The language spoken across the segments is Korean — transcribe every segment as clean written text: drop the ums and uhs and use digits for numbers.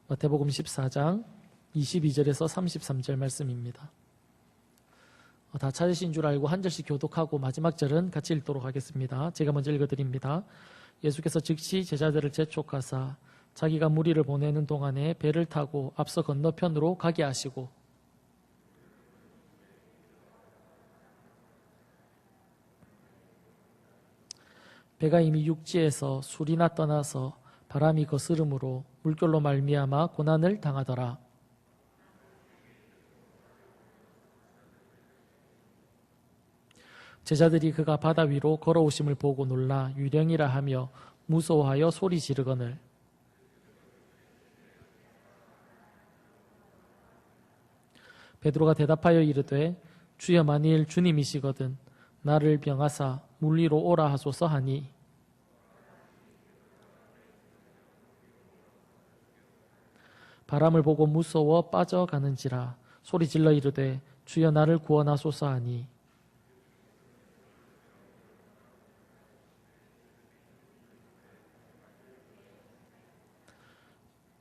마태복음 14장 22절에서 33절 말씀입니다. 다 찾으신 줄 알고 한 절씩 교독하고 마지막 절은 같이 읽도록 하겠습니다. 제가 먼저 읽어드립니다. 예수께서 즉시 제자들을 재촉하사 자기가 무리를 보내는 동안에 배를 타고 앞서 건너편으로 가게 하시고 배가 이미 육지에서 술이나 떠나서 바람이 거스름으로 물결로 말미암아 고난을 당하더라. 제자들이 그가 바다 위로 걸어오심을 보고 놀라 유령이라 하며 무서워하여 소리 지르거늘 베드로가 대답하여 이르되 주여 만일 주님이시거든 나를 명하사 물 위로 오라 하소서 하니 바람을 보고 무서워 빠져가는지라 소리 질러 이르되 주여 나를 구원하소서 하니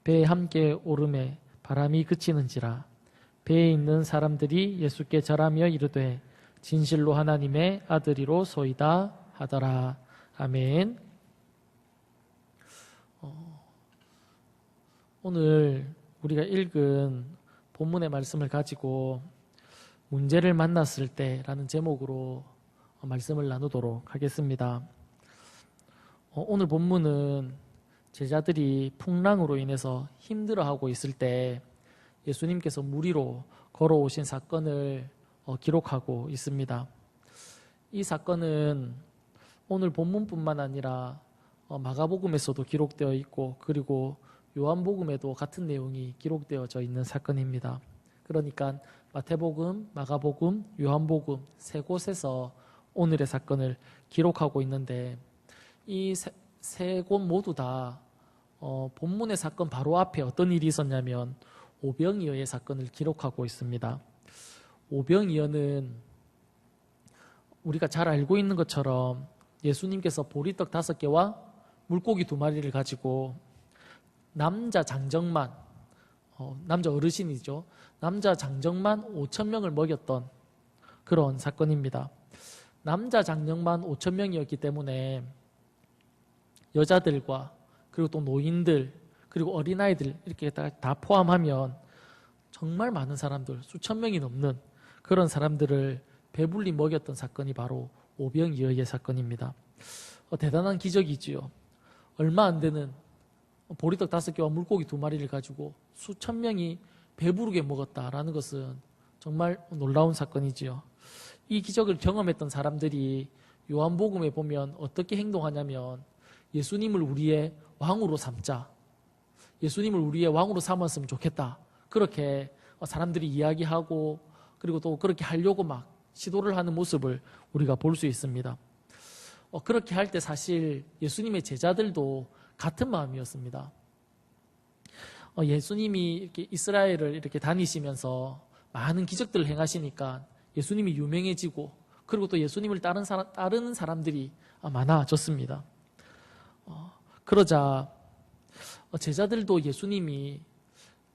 배에 함께 오름에 바람이 그치는지라 배에 있는 사람들이 예수께 절하며 이르되 진실로 하나님의 아들이로소이다 하더라. 아멘. 오늘 우리가 읽은 본문의 말씀을 가지고 문제를 만났을 때라는 제목으로 말씀을 나누도록 하겠습니다. 오늘 본문은 제자들이 풍랑으로 인해서 힘들어하고 있을 때 예수님께서 물 위로 걸어오신 사건을 기록하고 있습니다. 이 사건은 오늘 본문뿐만 아니라 마가복음에서도 기록되어 있고 그리고 요한복음에도 같은 내용이 기록되어져 있는 사건입니다. 그러니까 마태복음, 마가복음, 요한복음 세 곳에서 오늘의 사건을 기록하고 있는데 이 세 곳 모두 다 본문의 사건 바로 앞에 어떤 일이 있었냐면 오병이어의 사건을 기록하고 있습니다. 오병이어는 우리가 잘 알고 있는 것처럼 예수님께서 보리떡 5개와 물고기 2마리를 가지고 남자 장정만, 남자 어르신이죠. 남자 장정만 5,000명을 먹였던 그런 사건입니다. 남자 장정만 5,000명이었기 때문에 여자들과 그리고 또 노인들 그리고 어린아이들 이렇게 다 포함하면 정말 많은 사람들, 수천 명이 넘는 그런 사람들을 배불리 먹였던 사건이 바로 오병이어의 사건입니다. 대단한 기적이지요. 얼마 안 되는 보리떡 5개와 물고기 2마리를 가지고 수천 명이 배부르게 먹었다라는 것은 정말 놀라운 사건이지요. 이 기적을 경험했던 사람들이 요한복음에 보면 어떻게 행동하냐면 예수님을 우리의 왕으로 삼자. 예수님을 우리의 왕으로 삼았으면 좋겠다. 그렇게 사람들이 이야기하고 그리고 또 그렇게 하려고 막 시도를 하는 모습을 우리가 볼 수 있습니다. 그렇게 할 때 사실 예수님의 제자들도 같은 마음이었습니다. 예수님이 이렇게 이스라엘을 이렇게 다니시면서 많은 기적들을 행하시니까 예수님이 유명해지고 그리고 또 예수님을 따르는 사람들이 많아졌습니다. 그러자 제자들도 예수님이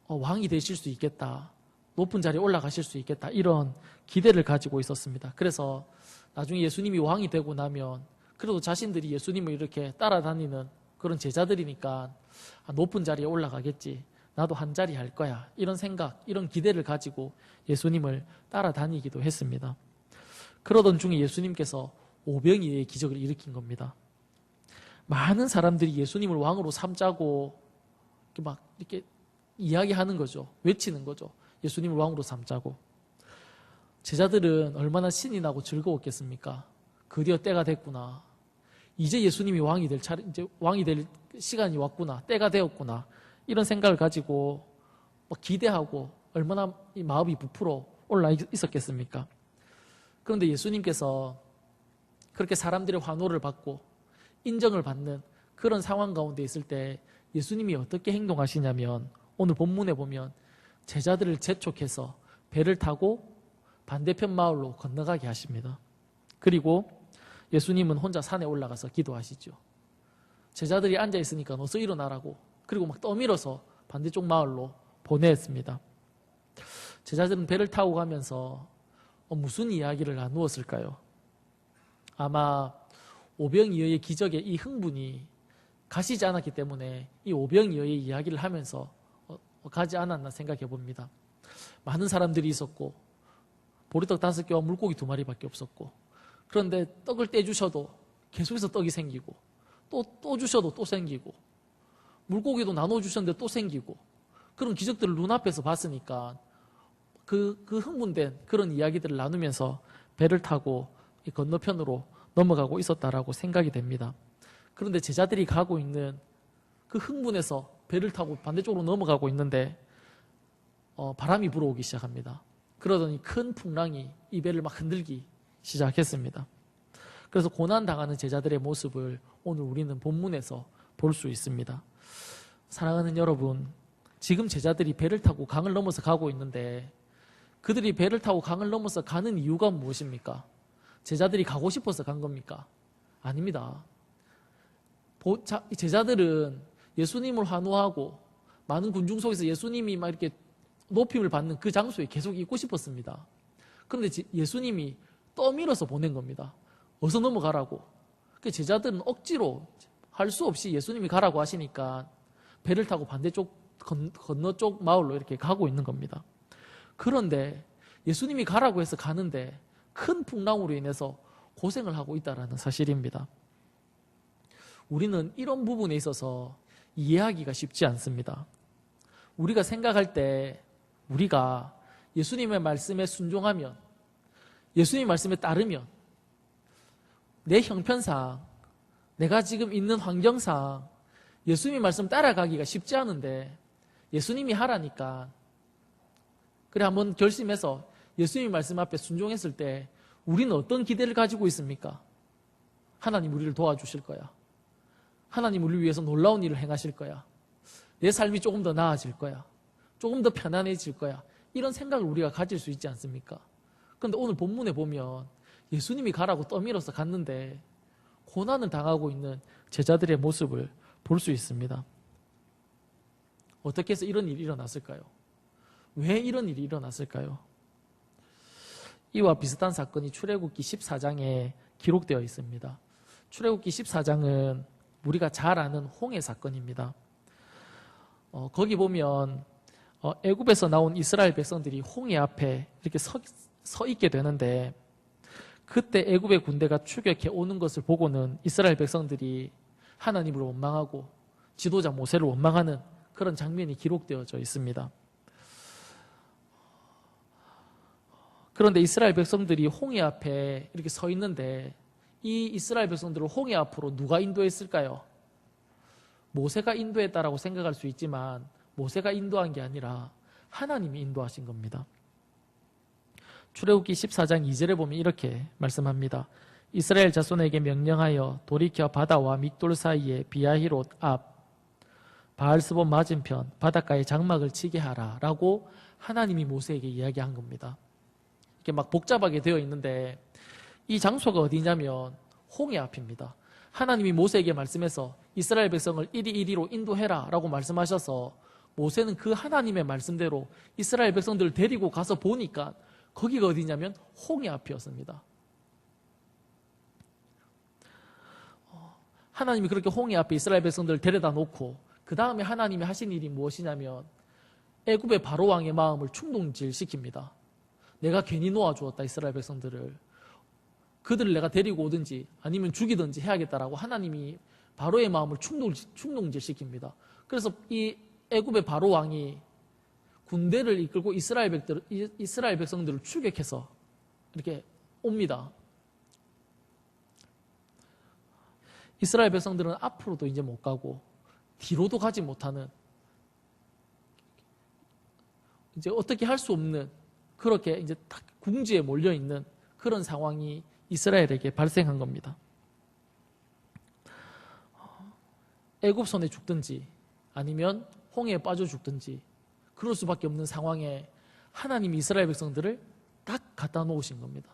왕이 되실 수 있겠다. 높은 자리에 올라가실 수 있겠다. 이런 기대를 가지고 있었습니다. 그래서 나중에 예수님이 왕이 되고 나면 그래도 자신들이 예수님을 이렇게 따라다니는 그런 제자들이니까 높은 자리에 올라가겠지. 나도 한 자리 할 거야. 이런 생각, 이런 기대를 가지고 예수님을 따라다니기도 했습니다. 그러던 중에 예수님께서 오병이어의 기적을 일으킨 겁니다. 많은 사람들이 예수님을 왕으로 삼자고 이렇게 이야기하는 거죠. 외치는 거죠. 예수님을 왕으로 삼자고. 제자들은 얼마나 신이 나고 즐거웠겠습니까? 드디어 때가 됐구나. 이제 예수님이 왕이 될 이제 왕이 될 시간이 왔구나. 때가 되었구나. 이런 생각을 가지고 기대하고 얼마나 이 마음이 부풀어 올라 있었겠습니까? 그런데 예수님께서 그렇게 사람들의 환호를 받고 인정을 받는 그런 상황 가운데 있을 때 예수님이 어떻게 행동하시냐면 오늘 본문에 보면 제자들을 재촉해서 배를 타고 반대편 마을로 건너가게 하십니다. 그리고 예수님은 혼자 산에 올라가서 기도하시죠. 제자들이 앉아있으니까 어서 일어나라고 그리고 막 떠밀어서 반대쪽 마을로 보냈습니다. 제자들은 배를 타고 가면서 무슨 이야기를 나누었을까요? 아마 오병이어의 기적의 이 흥분이 가시지 않았기 때문에 이 오병이어의 이야기를 하면서 가지 않았나 생각해 봅니다. 많은 사람들이 있었고 보리떡 5개와 물고기 2마리밖에 없었고, 그런데 떡을 떼주셔도 계속해서 떡이 생기고, 또 주셔도 또 생기고, 물고기도 나눠주셨는데 또 생기고, 그런 기적들을 눈앞에서 봤으니까 그 흥분된 그런 이야기들을 나누면서 배를 타고 이 건너편으로 넘어가고 있었다라고 생각이 됩니다. 그런데 제자들이 가고 있는 그 흥분에서 배를 타고 반대쪽으로 넘어가고 있는데 바람이 불어오기 시작합니다. 그러더니 큰 풍랑이 이 배를 막 흔들기 시작했습니다. 그래서 고난당하는 제자들의 모습을 오늘 우리는 본문에서 볼 수 있습니다. 사랑하는 여러분, 지금 제자들이 배를 타고 강을 넘어서 가고 있는데 그들이 배를 타고 강을 넘어서 가는 이유가 무엇입니까? 제자들이 가고 싶어서 간 겁니까? 아닙니다. 제자들은 예수님을 환호하고 많은 군중 속에서 예수님이 막 이렇게 높임을 받는 그 장소에 계속 있고 싶었습니다. 그런데 예수님이 떠밀어서 보낸 겁니다. 어서 넘어가라고. 제자들은 억지로 할 수 없이 예수님이 가라고 하시니까 배를 타고 반대쪽 건너쪽 마을로 이렇게 가고 있는 겁니다. 그런데 예수님이 가라고 해서 가는데 큰 풍랑으로 인해서 고생을 하고 있다는 사실입니다. 우리는 이런 부분에 있어서 이해하기가 쉽지 않습니다. 우리가 생각할 때 우리가 예수님의 말씀에 순종하면, 예수님의 말씀에 따르면 내 형편상, 내가 지금 있는 환경상 예수님의 말씀 따라가기가 쉽지 않은데 예수님이 하라니까 그래 한번 결심해서 예수님의 말씀 앞에 순종했을 때 우리는 어떤 기대를 가지고 있습니까? 하나님 우리를 도와주실 거야. 하나님 우리를 위해서 놀라운 일을 행하실 거야. 내 삶이 조금 더 나아질 거야. 조금 더 편안해질 거야. 이런 생각을 우리가 가질 수 있지 않습니까? 그런데 오늘 본문에 보면 예수님이 가라고 떠밀어서 갔는데 고난을 당하고 있는 제자들의 모습을 볼 수 있습니다. 어떻게 해서 이런 일이 일어났을까요? 왜 이런 일이 일어났을까요? 이와 비슷한 사건이 출애굽기 14장에 기록되어 있습니다. 출애굽기 14장은 우리가 잘 아는 홍해 사건입니다. 거기 보면 애굽에서 나온 이스라엘 백성들이 홍해 앞에 이렇게 서 있게 되는데, 그때 애굽의 군대가 추격해 오는 것을 보고는 이스라엘 백성들이 하나님을 원망하고 지도자 모세를 원망하는 그런 장면이 기록되어져 있습니다. 그런데 이스라엘 백성들이 홍해 앞에 이렇게 서 있는데 이 이스라엘 백성들을 홍해 앞으로 누가 인도했을까요? 모세가 인도했다라고 생각할 수 있지만 모세가 인도한 게 아니라 하나님이 인도하신 겁니다. 출애굽기 14장 2절에 보면 이렇게 말씀합니다. 이스라엘 자손에게 명령하여 돌이켜 바다와 믹돌 사이에 비아히롯 앞 바알스본 맞은편 바닷가에 장막을 치게 하라 라고 하나님이 모세에게 이야기한 겁니다. 이렇게 막 복잡하게 되어 있는데 이 장소가 어디냐면 홍해 앞입니다. 하나님이 모세에게 말씀해서 이스라엘 백성을 이리로 인도해라 라고 말씀하셔서 모세는 그 하나님의 말씀대로 이스라엘 백성들을 데리고 가서 보니까 거기가 어디냐면 홍해 앞이었습니다. 하나님이 그렇게 홍해 앞에 이스라엘 백성들을 데려다 놓고 그 다음에 하나님이 하신 일이 무엇이냐면 애굽의 바로 왕의 마음을 충동질시킵니다. 내가 괜히 놓아주었다 이스라엘 백성들을, 그들을 내가 데리고 오든지 아니면 죽이든지 해야겠다라고 하나님이 바로의 마음을 충동질시킵니다. 그래서 이 애굽의 바로 왕이 군대를 이끌고 이스라엘 백성들을 추격해서 이렇게 옵니다. 이스라엘 백성들은 앞으로도 이제 못 가고 뒤로도 가지 못하는, 이제 어떻게 할 수 없는, 그렇게 이제 딱 궁지에 몰려 있는 그런 상황이 이스라엘에게 발생한 겁니다. 애굽 손에 죽든지 아니면 홍해에 빠져 죽든지 그럴 수밖에 없는 상황에 하나님이 이스라엘 백성들을 딱 갖다 놓으신 겁니다.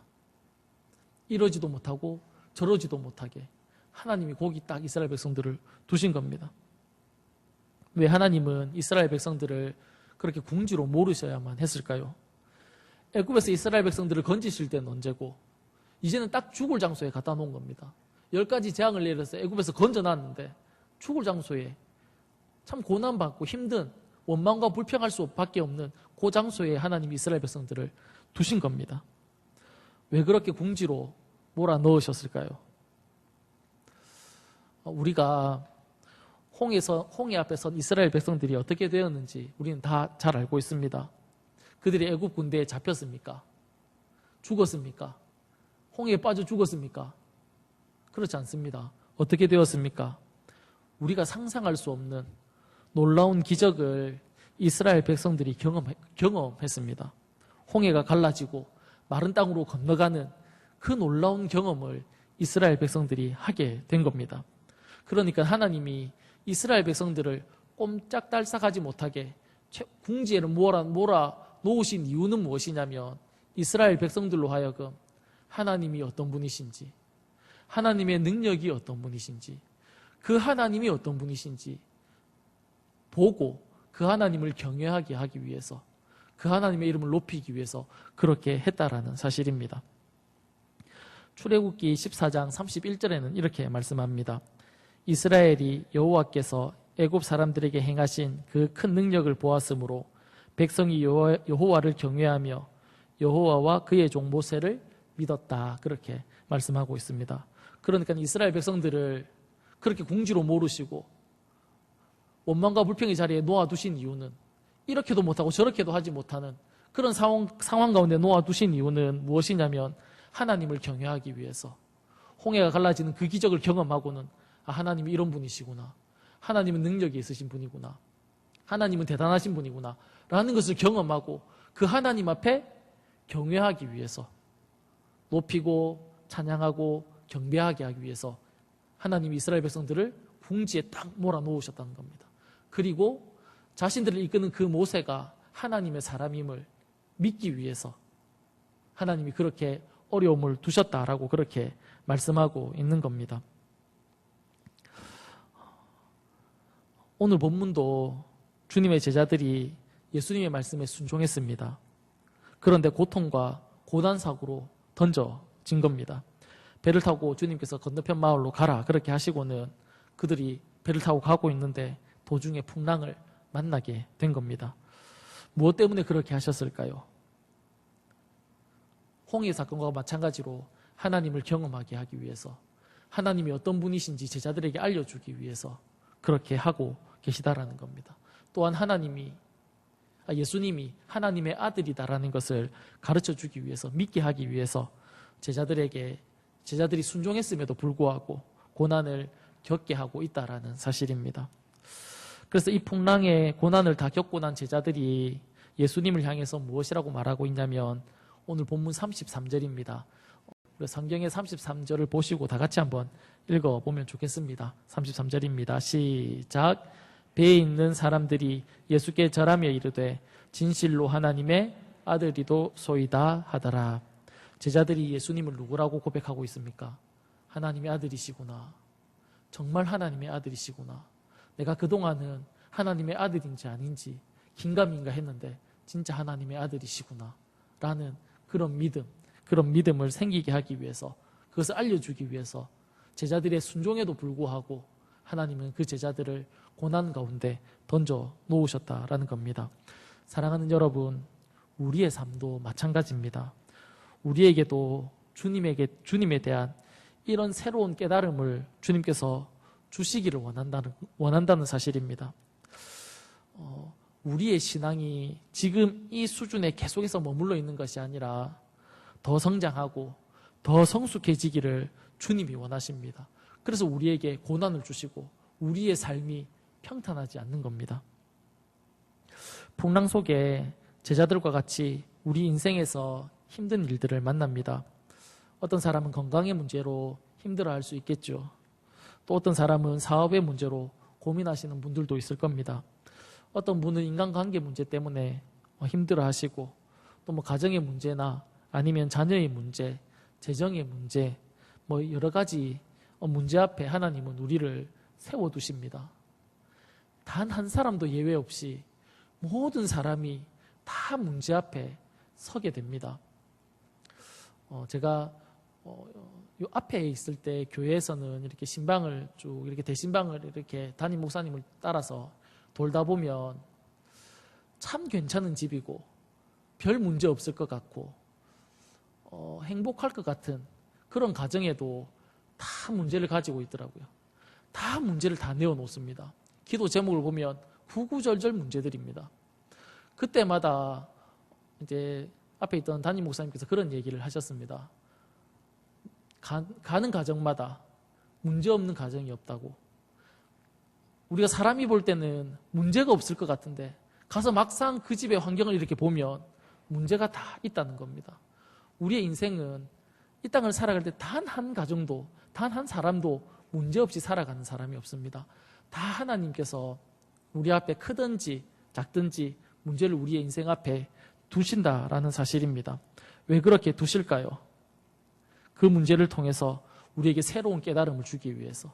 이러지도 못하고 저러지도 못하게 하나님이 거기 딱 이스라엘 백성들을 두신 겁니다. 왜 하나님은 이스라엘 백성들을 그렇게 궁지로 모르셔야만 했을까요? 애굽에서 이스라엘 백성들을 건지실 때는 언제고 이제는 딱 죽을 장소에 갖다 놓은 겁니다. 10가지 재앙을 내려서 애굽에서 건져놨는데 죽을 장소에 참 고난받고 힘든 원망과 불평할 수밖에 없는 그 장소에 하나님이 이스라엘 백성들을 두신 겁니다. 왜 그렇게 궁지로 몰아넣으셨을까요? 우리가 홍해 앞에 선 이스라엘 백성들이 어떻게 되었는지 우리는 다 잘 알고 있습니다. 그들이 애굽 군대에 잡혔습니까? 죽었습니까? 홍해에 빠져 죽었습니까? 그렇지 않습니다. 어떻게 되었습니까? 우리가 상상할 수 없는 놀라운 기적을 이스라엘 백성들이 경험했습니다. 홍해가 갈라지고 마른 땅으로 건너가는 그 놀라운 경험을 이스라엘 백성들이 하게 된 겁니다. 그러니까 하나님이 이스라엘 백성들을 꼼짝달싹하지 못하게 궁지에는 몰아 놓으신 이유는 무엇이냐면 이스라엘 백성들로 하여금 하나님이 어떤 분이신지, 하나님의 능력이 어떤 분이신지, 그 하나님이 어떤 분이신지 보고 그 하나님을 경외하게 하기 위해서, 그 하나님의 이름을 높이기 위해서 그렇게 했다라는 사실입니다. 출애굽기 14장 31절에는 이렇게 말씀합니다. 이스라엘이 여호와께서 애굽 사람들에게 행하신 그 큰 능력을 보았으므로 백성이 여호와를 경외하며 여호와와 그의 종 모세를 믿었다. 그렇게 말씀하고 있습니다. 그러니까 이스라엘 백성들을 그렇게 궁지로 모르시고 원망과 불평의 자리에 놓아두신 이유는 이렇게도 못하고 저렇게도 하지 못하는 그런 상황 가운데 놓아두신 이유는 무엇이냐면 하나님을 경외하기 위해서, 홍해가 갈라지는 그 기적을 경험하고는 하나님이 이런 분이시구나, 하나님은 능력이 있으신 분이구나, 하나님은 대단하신 분이구나 라는 것을 경험하고 그 하나님 앞에 경외하기 위해서, 높이고 찬양하고 경배하게 하기 위해서 하나님이 이스라엘 백성들을 궁지에 딱 몰아놓으셨다는 겁니다. 그리고 자신들을 이끄는 그 모세가 하나님의 사람임을 믿기 위해서 하나님이 그렇게 어려움을 두셨다라고 그렇게 말씀하고 있는 겁니다. 오늘 본문도 주님의 제자들이 예수님의 말씀에 순종했습니다. 그런데 고통과 고난사고로 던져진 겁니다. 배를 타고 주님께서 건너편 마을로 가라 그렇게 하시고는 그들이 배를 타고 가고 있는데 도중에 풍랑을 만나게 된 겁니다. 무엇 때문에 그렇게 하셨을까요? 홍해 사건과 마찬가지로 하나님을 경험하게 하기 위해서, 하나님이 어떤 분이신지 제자들에게 알려주기 위해서 그렇게 하고 계시다라는 겁니다. 또한 예수님이 하나님의 아들이다라는 것을 가르쳐주기 위해서, 믿게 하기 위해서 제자들이 순종했음에도 불구하고 고난을 겪게 하고 있다라는 사실입니다. 그래서 이 풍랑의 고난을 다 겪고 난 제자들이 예수님을 향해서 무엇이라고 말하고 있냐면 오늘 본문 33절입니다. 성경의 33절을 보시고 다 같이 한번 읽어보면 좋겠습니다. 33절입니다. 시작. 배에 있는 사람들이 예수께 절하며 이르되 진실로 하나님의 아들이도소이다 하더라. 제자들이 예수님을 누구라고 고백하고 있습니까? 하나님의 아들이시구나. 정말 하나님의 아들이시구나. 내가 그동안은 하나님의 아들인지 아닌지 긴가민가 했는데 진짜 하나님의 아들이시구나 라는 그런 믿음을 생기게 하기 위해서, 그것을 알려주기 위해서 제자들의 순종에도 불구하고 하나님은 그 제자들을 고난 가운데 던져 놓으셨다라는 겁니다. 사랑하는 여러분, 우리의 삶도 마찬가지입니다. 우리에게도 주님에 대한 이런 새로운 깨달음을 주님께서 주시기를 원한다는 사실입니다. 우리의 신앙이 지금 이 수준에 계속해서 머물러 있는 것이 아니라 더 성장하고 더 성숙해지기를 주님이 원하십니다. 그래서 우리에게 고난을 주시고 우리의 삶이 평탄하지 않는 겁니다. 풍랑 속에 제자들과 같이 우리 인생에서 힘든 일들을 만납니다. 어떤 사람은 건강의 문제로 힘들어할 수 있겠죠. 또 어떤 사람은 사업의 문제로 고민하시는 분들도 있을 겁니다. 어떤 분은 인간관계 문제 때문에 힘들어하시고 또 가정의 문제나 아니면 자녀의 문제, 재정의 문제, 여러 가지 문제 앞에 하나님은 우리를 세워두십니다. 단 한 사람도 예외 없이 모든 사람이 다 문제 앞에 서게 됩니다. 제가 요 앞에 있을 때 교회에서는 이렇게 신방을 쭉 이렇게 대신방을 이렇게 담임 목사님을 따라서 돌다 보면 참 괜찮은 집이고 별 문제 없을 것 같고 행복할 것 같은 그런 가정에도 다 문제를 가지고 있더라고요. 다 문제를 다 내어놓습니다. 기도 제목을 보면 구구절절 문제들입니다. 그때마다 이제 앞에 있던 담임 목사님께서 그런 얘기를 하셨습니다. 가는 가정마다 문제 없는 가정이 없다고. 우리가 사람이 볼 때는 문제가 없을 것 같은데 가서 막상 그 집의 환경을 이렇게 보면 문제가 다 있다는 겁니다. 우리의 인생은 이 땅을 살아갈 때 단 한 가정도, 단 한 사람도 문제 없이 살아가는 사람이 없습니다. 다 하나님께서 우리 앞에 크든지 작든지 문제를 우리의 인생 앞에 두신다라는 사실입니다. 왜 그렇게 두실까요? 그 문제를 통해서 우리에게 새로운 깨달음을 주기 위해서,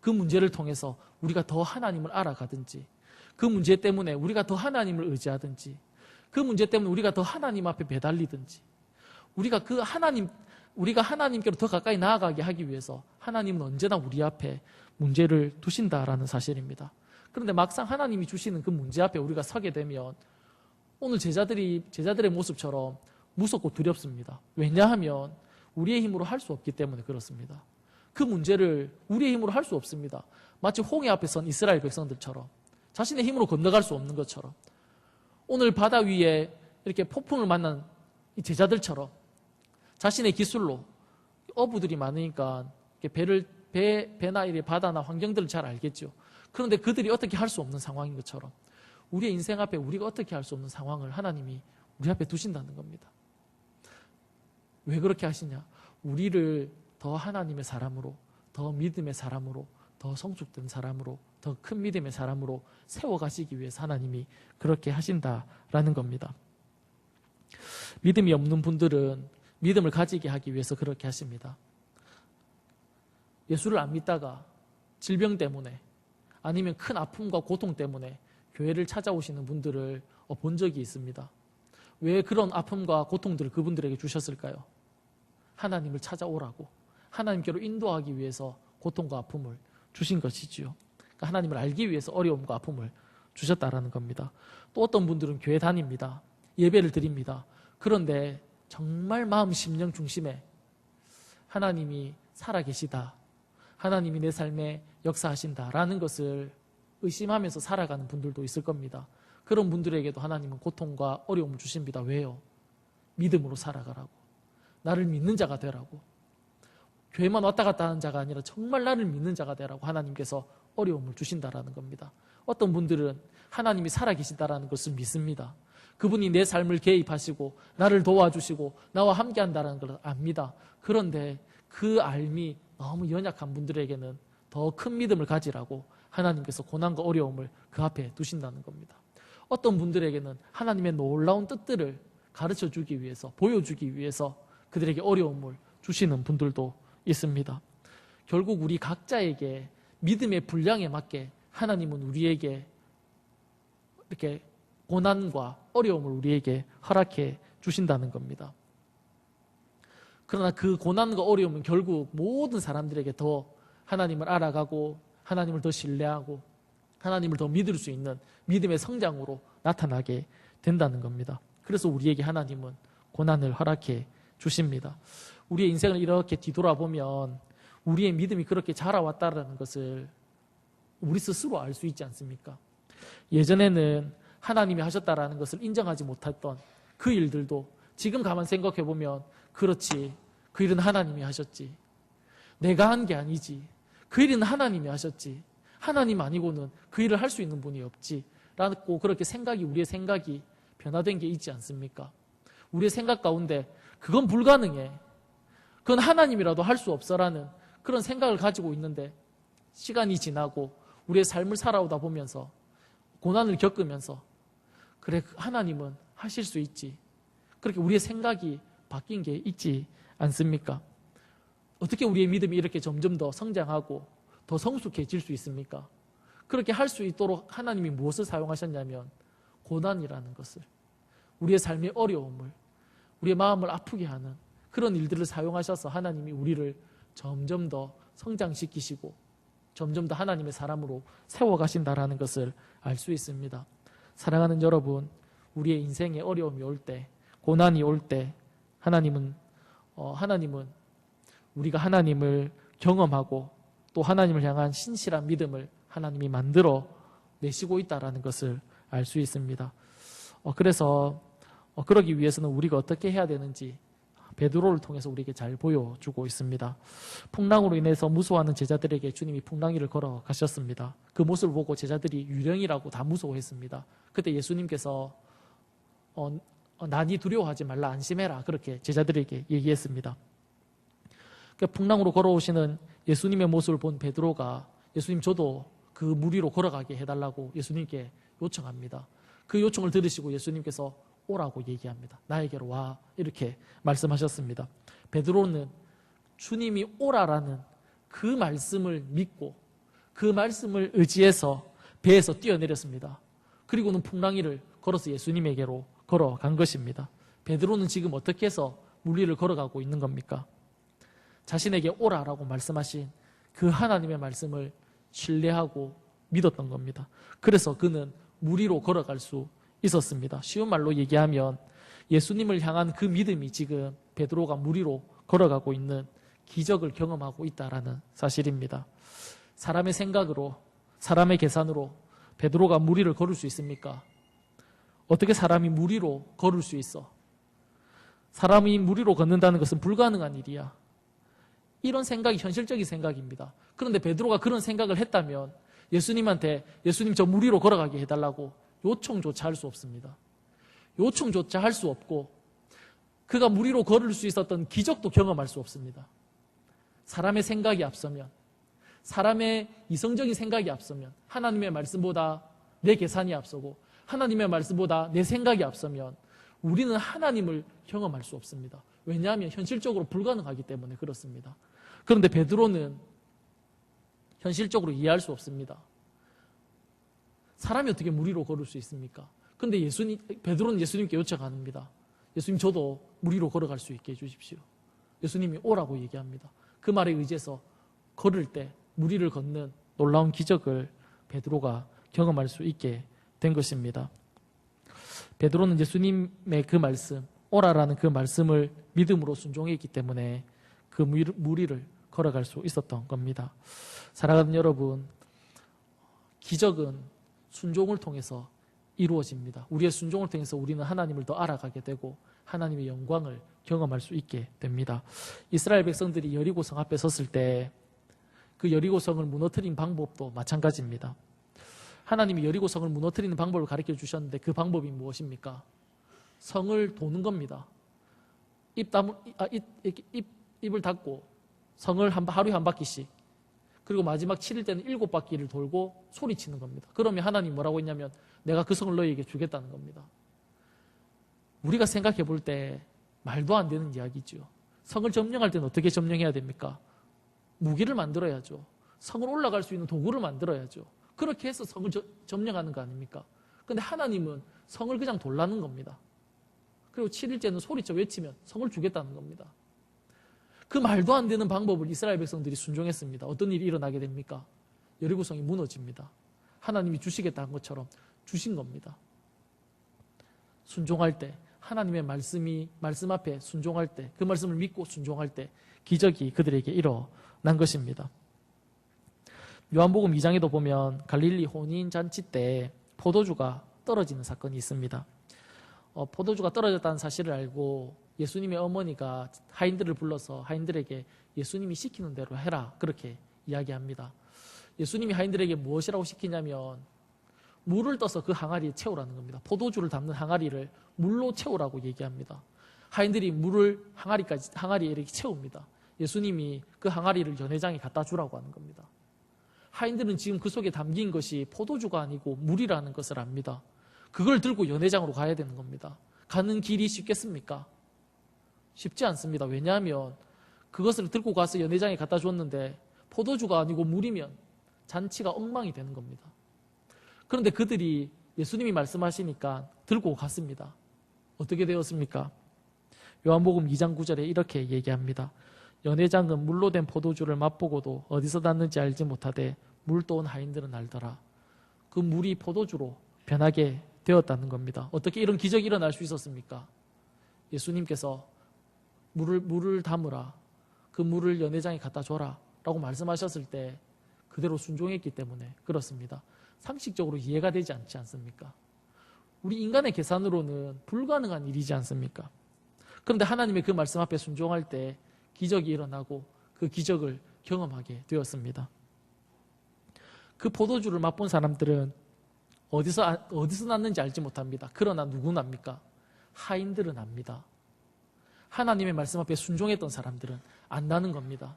그 문제를 통해서 우리가 더 하나님을 알아가든지, 그 문제 때문에 우리가 더 하나님을 의지하든지, 그 문제 때문에 우리가 더 하나님 앞에 매달리든지, 우리가 하나님께로 더 가까이 나아가게 하기 위해서 하나님은 언제나 우리 앞에 문제를 두신다라는 사실입니다. 그런데 막상 하나님이 주시는 그 문제 앞에 우리가 서게 되면 오늘 제자들의 모습처럼 무섭고 두렵습니다. 왜냐하면 우리의 힘으로 할 수 없기 때문에 그렇습니다. 그 문제를 우리의 힘으로 할 수 없습니다. 마치 홍해 앞에 선 이스라엘 백성들처럼, 자신의 힘으로 건너갈 수 없는 것처럼, 오늘 바다 위에 이렇게 폭풍을 만난 이 제자들처럼 자신의 기술로, 어부들이 많으니까 배나 이런 바다나 환경들을 잘 알겠죠. 그런데 그들이 어떻게 할 수 없는 상황인 것처럼 우리의 인생 앞에 우리가 어떻게 할 수 없는 상황을 하나님이 우리 앞에 두신다는 겁니다. 왜 그렇게 하시냐? 우리를 더 하나님의 사람으로, 더 믿음의 사람으로, 더 성숙된 사람으로, 더 큰 믿음의 사람으로 세워가시기 위해서 하나님이 그렇게 하신다라는 겁니다. 믿음이 없는 분들은 믿음을 가지게 하기 위해서 그렇게 하십니다. 예수를 안 믿다가 질병 때문에 아니면 큰 아픔과 고통 때문에 교회를 찾아오시는 분들을 본 적이 있습니다. 왜 그런 아픔과 고통들을 그분들에게 주셨을까요? 하나님을 찾아오라고, 하나님께로 인도하기 위해서 고통과 아픔을 주신 것이지요. 그러니까 하나님을 알기 위해서 어려움과 아픔을 주셨다라는 겁니다. 또 어떤 분들은 교회 다닙니다. 예배를 드립니다. 그런데 정말 마음 심령 중심에 하나님이 살아계시다, 하나님이 내 삶에 역사하신다라는 것을 의심하면서 살아가는 분들도 있을 겁니다. 그런 분들에게도 하나님은 고통과 어려움을 주십니다. 왜요? 믿음으로 살아가라고, 나를 믿는 자가 되라고, 교회만 왔다 갔다 하는 자가 아니라 정말 나를 믿는 자가 되라고 하나님께서 어려움을 주신다라는 겁니다. 어떤 분들은 하나님이 살아계시다라는 것을 믿습니다. 그분이 내 삶을 개입하시고 나를 도와주시고 나와 함께한다는 걸 압니다. 그런데 그 알미 너무 연약한 분들에게는 더 큰 믿음을 가지라고 하나님께서 고난과 어려움을 그 앞에 두신다는 겁니다. 어떤 분들에게는 하나님의 놀라운 뜻들을 가르쳐주기 위해서, 보여주기 위해서 그들에게 어려움을 주시는 분들도 있습니다. 결국 우리 각자에게 믿음의 분량에 맞게 하나님은 우리에게 이렇게 고난과 어려움을 우리에게 허락해 주신다는 겁니다. 그러나 그 고난과 어려움은 결국 모든 사람들에게 더 하나님을 알아가고 하나님을 더 신뢰하고 하나님을 더 믿을 수 있는 믿음의 성장으로 나타나게 된다는 겁니다. 그래서 우리에게 하나님은 고난을 허락해 주십니다. 우리의 인생을 이렇게 뒤돌아보면 우리의 믿음이 그렇게 자라왔다는 것을 우리 스스로 알 수 있지 않습니까? 예전에는 하나님이 하셨다라는 것을 인정하지 못했던 그 일들도 지금 가만 생각해 보면, 그렇지, 그 일은 하나님이 하셨지, 내가 한 게 아니지, 그 일은 하나님이 하셨지, 하나님 아니고는 그 일을 할 수 있는 분이 없지 라고 그렇게 우리의 생각이 변화된 게 있지 않습니까? 우리의 생각 가운데 그건 불가능해, 그건 하나님이라도 할 수 없어라는 그런 생각을 가지고 있는데, 시간이 지나고 우리의 삶을 살아오다 보면서 고난을 겪으면서 그래, 하나님은 하실 수 있지, 그렇게 우리의 생각이 바뀐 게 있지 않습니까? 어떻게 우리의 믿음이 이렇게 점점 더 성장하고 더 성숙해질 수 있습니까? 그렇게 할 수 있도록 하나님이 무엇을 사용하셨냐면 고난이라는 것을, 우리의 삶의 어려움을, 우리의 마음을 아프게 하는 그런 일들을 사용하셔서 하나님이 우리를 점점 더 성장시키시고 점점 더 하나님의 사람으로 세워가신다라는 것을 알 수 있습니다. 사랑하는 여러분, 우리의 인생에 어려움이 올 때, 고난이 올 때 하나님은 우리가 하나님을 경험하고 또 하나님을 향한 신실한 믿음을 하나님이 만들어 내시고 있다라는 것을 알 수 있습니다. 그래서 그러기 위해서는 우리가 어떻게 해야 되는지 베드로를 통해서 우리에게 잘 보여주고 있습니다. 풍랑으로 인해서 무서워하는 제자들에게 주님이 풍랑이를 걸어 가셨습니다. 그 모습을 보고 제자들이 유령이라고 다 무서워했습니다. 그때 예수님께서 난이 두려워하지 말라, 안심해라, 그렇게 제자들에게 얘기했습니다. 그러니까 풍랑으로 걸어오시는 예수님의 모습을 본 베드로가 예수님, 저도 그 물 위로 걸어가게 해달라고 예수님께 요청합니다. 그 요청을 들으시고 예수님께서 오라고 얘기합니다. 나에게로 와, 이렇게 말씀하셨습니다. 베드로는 주님이 오라라는 그 말씀을 믿고 그 말씀을 의지해서 배에서 뛰어내렸습니다. 그리고는 풍랑이를 걸어서 예수님에게로 걸어간 것입니다. 베드로는 지금 어떻게 해서 물 위를 걸어가고 있는 겁니까? 자신에게 오라라고 말씀하신 그 하나님의 말씀을 신뢰하고 믿었던 겁니다. 그래서 그는 물 위로 걸어갈 수 있었습니다. 쉬운 말로 얘기하면 예수님을 향한 그 믿음이 지금 베드로가 물 위로 걸어가고 있는 기적을 경험하고 있다라는 사실입니다. 사람의 생각으로, 사람의 계산으로 베드로가 물 위를 걸을 수 있습니까? 어떻게 사람이 물 위로 걸을 수 있어? 사람이 물 위로 걷는다는 것은 불가능한 일이야. 이런 생각이 현실적인 생각입니다. 그런데 베드로가 그런 생각을 했다면 예수님한테 예수님 저 물 위로 걸어가게 해달라고 요청조차 할 수 없습니다. 요청조차 할 수 없고 그가 물 위로 걸을 수 있었던 기적도 경험할 수 없습니다. 사람의 생각이 앞서면, 사람의 이성적인 생각이 앞서면, 하나님의 말씀보다 내 계산이 앞서고 하나님의 말씀보다 내 생각이 앞서면 우리는 하나님을 경험할 수 없습니다. 왜냐하면 현실적으로 불가능하기 때문에 그렇습니다. 그런데 베드로는 현실적으로 이해할 수 없습니다. 사람이 어떻게 물 위로 걸을 수 있습니까? 그런데 베드로는 예수님께 요청합니다. 예수님, 저도 물 위로 걸어갈 수 있게 해주십시오. 예수님이 오라고 얘기합니다. 그 말에 의지해서 걸을 때 물 위를 걷는 놀라운 기적을 베드로가 경험할 수 있게 된 것입니다. 베드로는 예수님의 그 말씀, 오라라는 그 말씀을 믿음으로 순종했기 때문에 그 물 위를 걸어갈 수 있었던 겁니다. 사랑하는 여러분, 기적은 순종을 통해서 이루어집니다. 우리의 순종을 통해서 우리는 하나님을 더 알아가게 되고 하나님의 영광을 경험할 수 있게 됩니다. 이스라엘 백성들이 여리고성 앞에 섰을 때 그 여리고성을 무너뜨린 방법도 마찬가지입니다. 하나님이 여리고성을 무너뜨리는 방법을 가르쳐 주셨는데 그 방법이 무엇입니까? 성을 도는 겁니다. 입을 닫고 성을 하루에 한 바퀴씩, 그리고 마지막 7일 때는 7바퀴를 돌고 소리치는 겁니다. 그러면 하나님 뭐라고 했냐면 내가 그 성을 너희에게 주겠다는 겁니다. 우리가 생각해 볼 때 말도 안 되는 이야기죠. 성을 점령할 때는 어떻게 점령해야 됩니까? 무기를 만들어야죠. 성을 올라갈 수 있는 도구를 만들어야죠. 그렇게 해서 성을 점령하는 거 아닙니까? 그런데 하나님은 성을 그냥 돌라는 겁니다. 그리고 7일째는 소리쳐 외치면 성을 주겠다는 겁니다. 그 말도 안 되는 방법을 이스라엘 백성들이 순종했습니다. 어떤 일이 일어나게 됩니까? 여리고성이 무너집니다. 하나님이 주시겠다 한 것처럼 주신 겁니다. 순종할 때, 하나님의 말씀 앞에 순종할 때, 그 말씀을 믿고 순종할 때 기적이 그들에게 일어난 것입니다. 요한복음 2장에도 보면 갈릴리 혼인잔치 때 포도주가 떨어지는 사건이 있습니다. 포도주가 떨어졌다는 사실을 알고 예수님의 어머니가 하인들을 불러서 하인들에게 예수님이 시키는 대로 해라, 그렇게 이야기합니다. 예수님이 하인들에게 무엇이라고 시키냐면 물을 떠서 그 항아리에 채우라는 겁니다. 포도주를 담는 항아리를 물로 채우라고 얘기합니다. 하인들이 물을 항아리에 이렇게 채웁니다. 예수님이 그 항아리를 연회장에 갖다 주라고 하는 겁니다. 하인들은 지금 그 속에 담긴 것이 포도주가 아니고 물이라는 것을 압니다. 그걸 들고 연회장으로 가야 되는 겁니다. 가는 길이 쉽겠습니까? 쉽지 않습니다. 왜냐하면 그것을 들고 가서 연회장에 갖다 줬는데 포도주가 아니고 물이면 잔치가 엉망이 되는 겁니다. 그런데 그들이 예수님이 말씀하시니까 들고 갔습니다. 어떻게 되었습니까? 요한복음 2장 9절에 이렇게 얘기합니다. 연회장은 물로 된 포도주를 맛보고도 어디서 났는지 알지 못하되 물 떠온 하인들은 알더라. 그 물이 포도주로 변하게 되었다는 겁니다. 어떻게 이런 기적이 일어날 수 있었습니까? 예수님께서 물을 담으라, 그 물을 연회장에 갖다 줘라 라고 말씀하셨을 때 그대로 순종했기 때문에 그렇습니다. 상식적으로 이해가 되지 않지 않습니까? 우리 인간의 계산으로는 불가능한 일이지 않습니까? 그런데 하나님의 그 말씀 앞에 순종할 때 기적이 일어나고 그 기적을 경험하게 되었습니다. 그 포도주를 맛본 사람들은 어디서 났는지 알지 못합니다. 그러나 누구는 압니까? 하인들은 압니다. 하나님의 말씀 앞에 순종했던 사람들은 안다는 겁니다.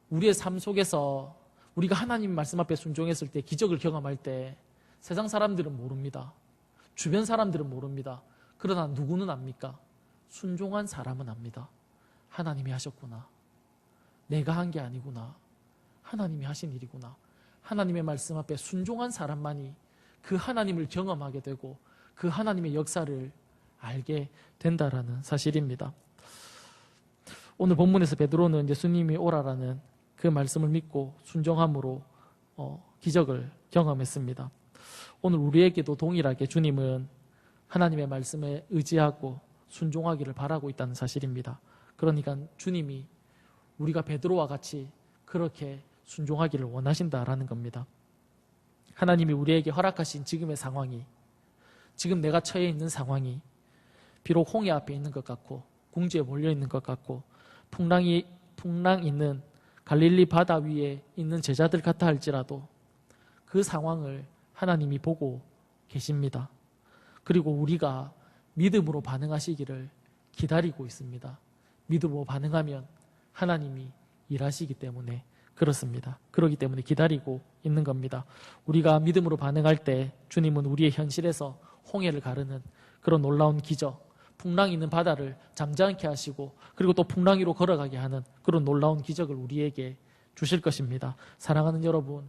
우리의 삶 속에서 우리가 하나님의 말씀 앞에 순종했을 때 기적을 경험할 때 세상 사람들은 모릅니다. 주변 사람들은 모릅니다. 그러나 누구는 압니까? 순종한 사람은 압니다. 하나님이 하셨구나. 내가 한 게 아니구나. 하나님이 하신 일이구나. 하나님의 말씀 앞에 순종한 사람만이 그 하나님을 경험하게 되고 그 하나님의 역사를 알게 된다라는 사실입니다. 오늘 본문에서 베드로는 예수님이 오라라는 그 말씀을 믿고 순종함으로 기적을 경험했습니다. 오늘 우리에게도 동일하게 주님은 하나님의 말씀에 의지하고 순종하기를 바라고 있다는 사실입니다. 그러니까 주님이 우리가 베드로와 같이 그렇게 순종하기를 원하신다라는 겁니다. 하나님이 우리에게 허락하신 지금의 상황이, 지금 내가 처해 있는 상황이 비록 홍해 앞에 있는 것 같고 궁지에 몰려 있는 것 같고 풍랑 있는 갈릴리 바다 위에 있는 제자들 같아 할지라도 그 상황을 하나님이 보고 계십니다. 그리고 우리가 믿음으로 반응하시기를 기다리고 있습니다. 믿음으로 반응하면 하나님이 일하시기 때문에 그렇습니다. 그렇기 때문에 기다리고 있는 겁니다. 우리가 믿음으로 반응할 때 주님은 우리의 현실에서 홍해를 가르는 그런 놀라운 기적, 풍랑 있는 바다를 잠잠케 하시고 그리고 또 풍랑 위로 걸어가게 하는 그런 놀라운 기적을 우리에게 주실 것입니다. 사랑하는 여러분,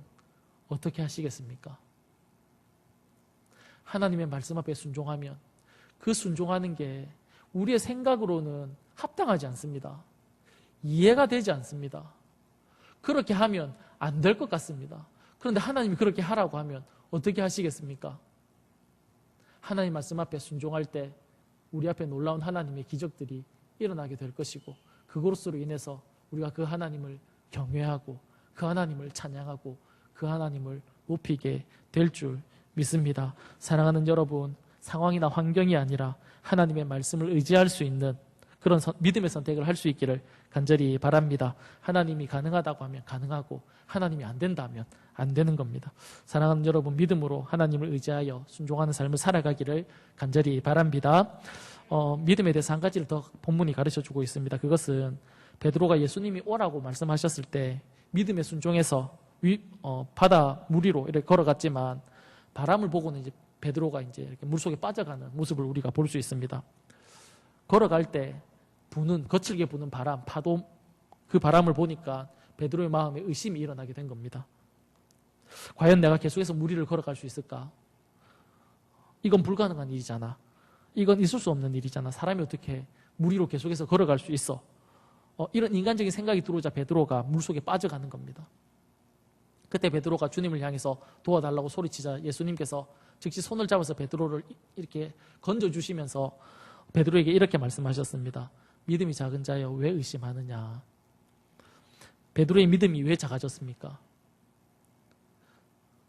어떻게 하시겠습니까? 하나님의 말씀 앞에 순종하면 그 순종하는 게 우리의 생각으로는 합당하지 않습니다. 이해가 되지 않습니다. 그렇게 하면 안 될 것 같습니다. 그런데 하나님이 그렇게 하라고 하면 어떻게 하시겠습니까? 하나님 말씀 앞에 순종할 때 우리 앞에 놀라운 하나님의 기적들이 일어나게 될 것이고 그것으로 인해서 우리가 그 하나님을 경외하고 그 하나님을 찬양하고 그 하나님을 높이게 될 줄 믿습니다. 사랑하는 여러분, 상황이나 환경이 아니라 하나님의 말씀을 의지할 수 있는 그런 믿음의 선택을 할 수 있기를 간절히 바랍니다. 하나님이 가능하다고 하면 가능하고 하나님이 안 된다면 안 되는 겁니다. 사랑하는 여러분, 믿음으로 하나님을 의지하여 순종하는 삶을 살아가기를 간절히 바랍니다. 믿음에 대해서 한 가지를 더 본문이 가르쳐주고 있습니다. 그것은 베드로가 예수님이 오라고 말씀하셨을 때 믿음에 순종해서 바다 물 위로 이렇게 걸어갔지만 바람을 보고는 이제 베드로가 이제 이렇게 물속에 빠져가는 모습을 우리가 볼 수 있습니다. 걸어갈 때 거칠게 부는 바람, 파도, 그 바람을 보니까 베드로의 마음에 의심이 일어나게 된 겁니다. 과연 내가 계속해서 물 위를 걸어갈 수 있을까? 이건 불가능한 일이잖아. 이건 있을 수 없는 일이잖아. 사람이 어떻게 물 위로 계속해서 걸어갈 수 있어? 이런 인간적인 생각이 들어오자 베드로가 물속에 빠져가는 겁니다. 그때 베드로가 주님을 향해서 도와달라고 소리치자 예수님께서 즉시 손을 잡아서 베드로를 이렇게 건져주시면서 베드로에게 이렇게 말씀하셨습니다. 믿음이 작은 자여 왜 의심하느냐? 베드로의 믿음이 왜 작아졌습니까?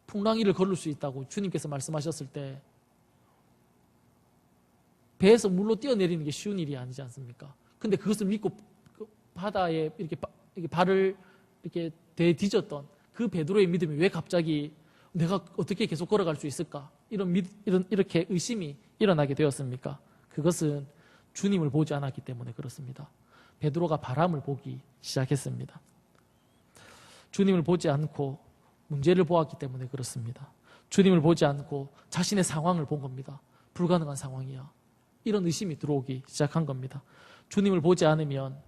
풍랑 위를 걸을 수 있다고 주님께서 말씀하셨을 때 배에서 물로 뛰어내리는 게 쉬운 일이 아니지 않습니까? 근데 그것을 믿고 바다에 이렇게 발을 이렇게 대뒤졌던 그 베드로의 믿음이 왜 갑자기 내가 어떻게 계속 걸어갈 수 있을까? 이렇게 의심이 일어나게 되었습니까? 그것은 주님을 보지 않았기 때문에 그렇습니다. 베드로가 바람을 보기 시작했습니다. 주님을 보지 않고 문제를 보았기 때문에 그렇습니다. 주님을 보지 않고 자신의 상황을 본 겁니다. 불가능한 상황이야. 이런 의심이 들어오기 시작한 겁니다. 주님을 보지 않으면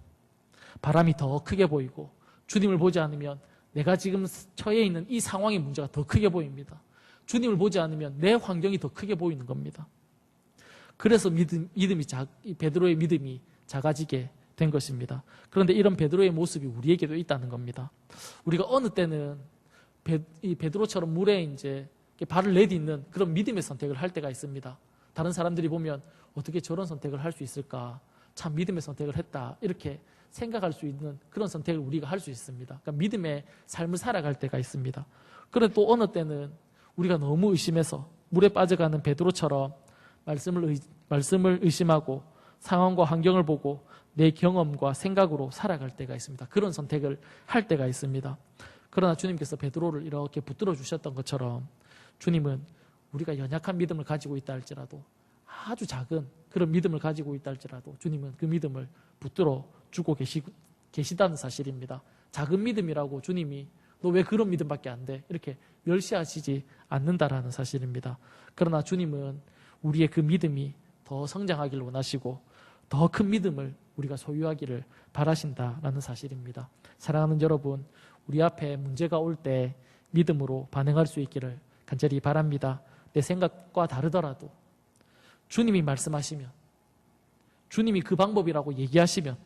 바람이 더 크게 보이고 주님을 보지 않으면 내가 지금 처해 있는 이 상황의 문제가 더 크게 보입니다. 주님을 보지 않으면 내 환경이 더 크게 보이는 겁니다. 그래서 베드로의 믿음이 작아지게 된 것입니다. 그런데 이런 베드로의 모습이 우리에게도 있다는 겁니다. 우리가 어느 때는 베드로처럼 물에 이제 발을 내딛는 그런 믿음의 선택을 할 때가 있습니다. 다른 사람들이 보면 어떻게 저런 선택을 할 수 있을까? 참 믿음의 선택을 했다. 이렇게 생각할 수 있는 그런 선택을 우리가 할 수 있습니다. 그러니까 믿음의 삶을 살아갈 때가 있습니다. 그런데 또 어느 때는 우리가 너무 의심해서 물에 빠져가는 베드로처럼 말씀을 의심하고 상황과 환경을 보고 내 경험과 생각으로 살아갈 때가 있습니다. 그런 선택을 할 때가 있습니다. 그러나 주님께서 베드로를 이렇게 붙들어 주셨던 것처럼 주님은 우리가 연약한 믿음을 가지고 있다 할지라도 아주 작은 그런 믿음을 가지고 있다 할지라도 주님은 그 믿음을 붙들어 주고 계시다는 사실입니다. 작은 믿음이라고 주님이 너 왜 그런 믿음밖에 안 돼? 이렇게 멸시하시지 않는다라는 사실입니다. 그러나 주님은 우리의 그 믿음이 더 성장하기를 원하시고 더 큰 믿음을 우리가 소유하기를 바라신다라는 사실입니다. 사랑하는 여러분, 우리 앞에 문제가 올 때 믿음으로 반응할 수 있기를 간절히 바랍니다. 내 생각과 다르더라도 주님이 말씀하시면, 주님이 그 방법이라고 얘기하시면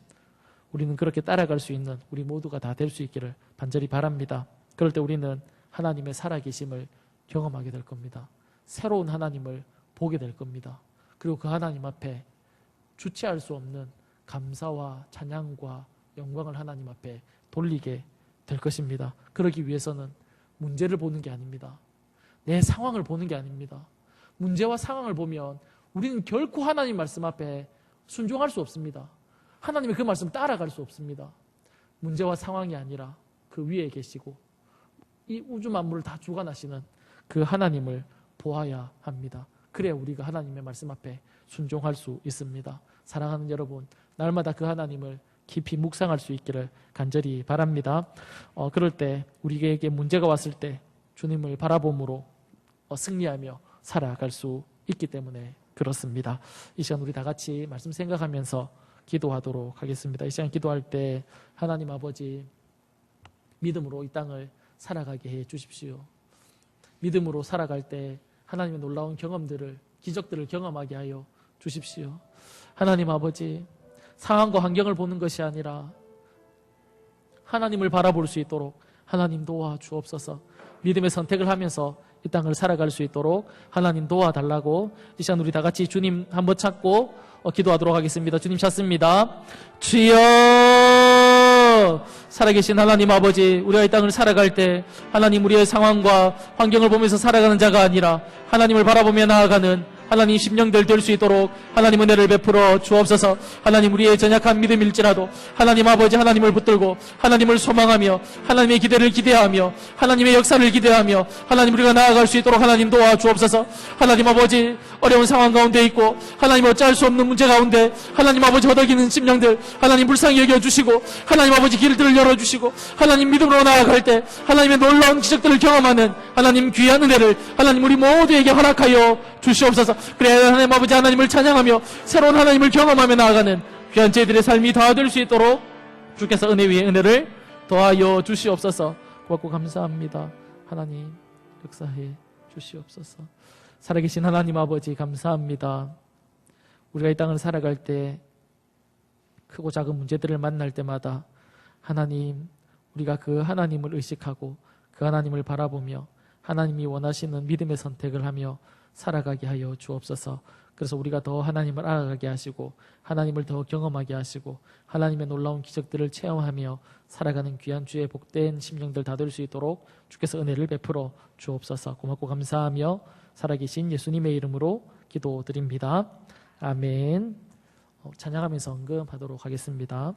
우리는 그렇게 따라갈 수 있는 우리 모두가 다 될 수 있기를 간절히 바랍니다. 그럴 때 우리는 하나님의 살아계심을 경험하게 될 겁니다. 새로운 하나님을 보게 될 겁니다. 그리고 그 하나님 앞에 주체할 수 없는 감사와 찬양과 영광을 하나님 앞에 돌리게 될 것입니다. 그러기 위해서는 문제를 보는 게 아닙니다. 내 상황을 보는 게 아닙니다. 문제와 상황을 보면 우리는 결코 하나님 말씀 앞에 순종할 수 없습니다. 하나님의 그 말씀 따라갈 수 없습니다. 문제와 상황이 아니라 그 위에 계시고 이 우주 만물을 다 주관하시는 그 하나님을 보아야 합니다. 그래야 우리가 하나님의 말씀 앞에 순종할 수 있습니다. 사랑하는 여러분, 날마다 그 하나님을 깊이 묵상할 수 있기를 간절히 바랍니다. 그럴 때 우리에게 문제가 왔을 때 주님을 바라봄으로 승리하며 살아갈 수 있기 때문에 그렇습니다. 이 시간 우리 다 같이 말씀 생각하면서 기도하도록 하겠습니다. 이 시간 기도할 때 하나님 아버지 믿음으로 이 땅을 살아가게 해 주십시오. 믿음으로 살아갈 때 하나님의 놀라운 경험들을, 기적들을 경험하게 하여 주십시오. 하나님 아버지, 상황과 환경을 보는 것이 아니라 하나님을 바라볼 수 있도록 하나님 도와주옵소서. 믿음의 선택을 하면서 이 땅을 살아갈 수 있도록 하나님 도와달라고 이 시간 우리 다 같이 주님 한번 찾고 기도하도록 하겠습니다. 주님 찾습니다. 주여, 살아계신 하나님 아버지, 우리가 이 땅을 살아갈 때 하나님 우리의 상황과 환경을 보면서 살아가는 자가 아니라 하나님을 바라보며 나아가는 하나님 심령들 될 수 있도록 하나님 은혜를 베풀어 주옵소서. 하나님 우리의 전약한 믿음일지라도 하나님 아버지 하나님을 붙들고 하나님을 소망하며 하나님의 기대를 기대하며 하나님의 역사를 기대하며 하나님 우리가 나아갈 수 있도록 하나님 도와주옵소서. 하나님 아버지 어려운 상황 가운데 있고 하나님 어찌할 수 없는 문제 가운데 하나님 아버지 허덕이는 심령들 하나님 불쌍히 여겨주시고 하나님 아버지 길들을 열어주시고 하나님 믿음으로 나아갈 때 하나님의 놀라운 기적들을 경험하는 하나님 귀한 은혜를 하나님 우리 모두에게 허락하여 주시옵소서. 그래 하나님 아버지 하나님을 찬양하며 새로운 하나님을 경험하며 나아가는 귀한 저희들의 삶이 다 될 수 있도록 주께서 은혜 위에 은혜를 더하여 주시옵소서. 고맙고 감사합니다. 하나님 역사해 주시옵소서. 살아계신 하나님 아버지 감사합니다. 우리가 이 땅을 살아갈 때 크고 작은 문제들을 만날 때마다 하나님, 우리가 그 하나님을 의식하고 그 하나님을 바라보며 하나님이 원하시는 믿음의 선택을 하며 살아가게 하여 주옵소서. 그래서 우리가 더 하나님을 알아가게 하시고 하나님을 더 경험하게 하시고 하나님의 놀라운 기적들을 체험하며 살아가는 귀한 주의 복된 심령들 다 될 수 있도록 주께서 은혜를 베풀어 주옵소서. 고맙고 감사하며 살아계신 예수님의 이름으로 기도드립니다. 아멘. 찬양하면서 언급하도록 하겠습니다.